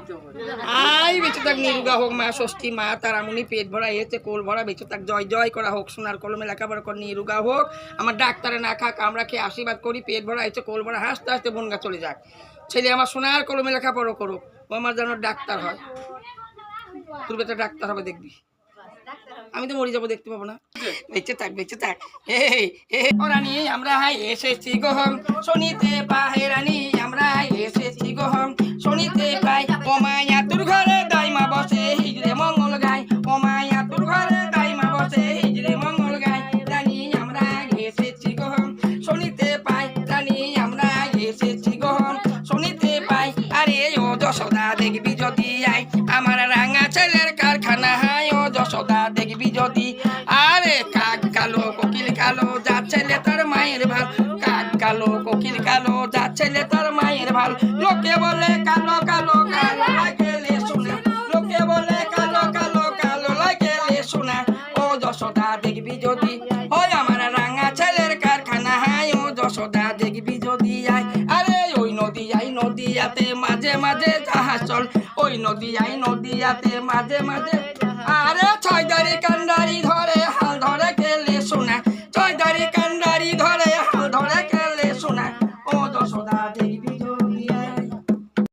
I বেঁচে থাক, নিরুগা হোক মা ষষ্ঠী, মা তারামণি, পেট ভরা এসে কোল ভরা, বেঁচে থাক, জয় জয় করা হোক, সোনার কলমে লেখাপড়া কর, নিরুগা হোক। আমার ডাক্তারে না খাক, আমরা খেয়ে আশীর্বাদ করি, পেট ভরা এসে কোল ভরা, হাসতে হাসতে বনগা চলে যাক। ছেলে আমার সোনার কলমে লেখাপড়া করুক, ও আমার যেন ডাক্তার হয়। তোর বেটা ডাক্তার হবে দেখবি, আমি তো মরে যাবো, দেখতে পাবো না। বেঁচে থাক, বেঁচে থাক। ও রানী আমরা এসেছি গহম শনিতে পাহে, রানী আমরা এসেছি গহম শনিতে পাই। ও মায়া তোর ঘরে দাইমা বসে হিজড়ে মঙ্গল গায়, ও মায়া তোর ঘরে দাইমা বসে হিজড়ে মঙ্গল গায়। রানী আমরা এসেছি গহম শনিতে পাই, রানী আমরা এসেছি গহম শনিতে পাই। আরে ও যশোদা দেখবি যদি আই, আমার রাঙা ছেলের কারখানা হাই। ও যশোদা দেখবি যদি, আরে কাক কালো কোকিল কালো, যা ছেলে তার মায়ের ভাল। কাক কালো কোকিল কালো, যা ছেলে তার মায়ের ভাল। লোকে বলে কালো কালো কালো লাগেলে শোনা, লোকে বলে কালো কালো কালো লাগেলে শোনা। ও যশোদা দেখবি যদি, ওই আমার রাঙা ছেলের কারখানা হাই। ও যশোদা দেখবি যদি আই, আরে ওই নদিয়ায় নদিয়াতে মাঝে মাঝে জাহাজ চল, ওই নদিয়ায় নদিয়াতে মাঝে মাঝে। আরে ছয়দারি কান্ডারি ধর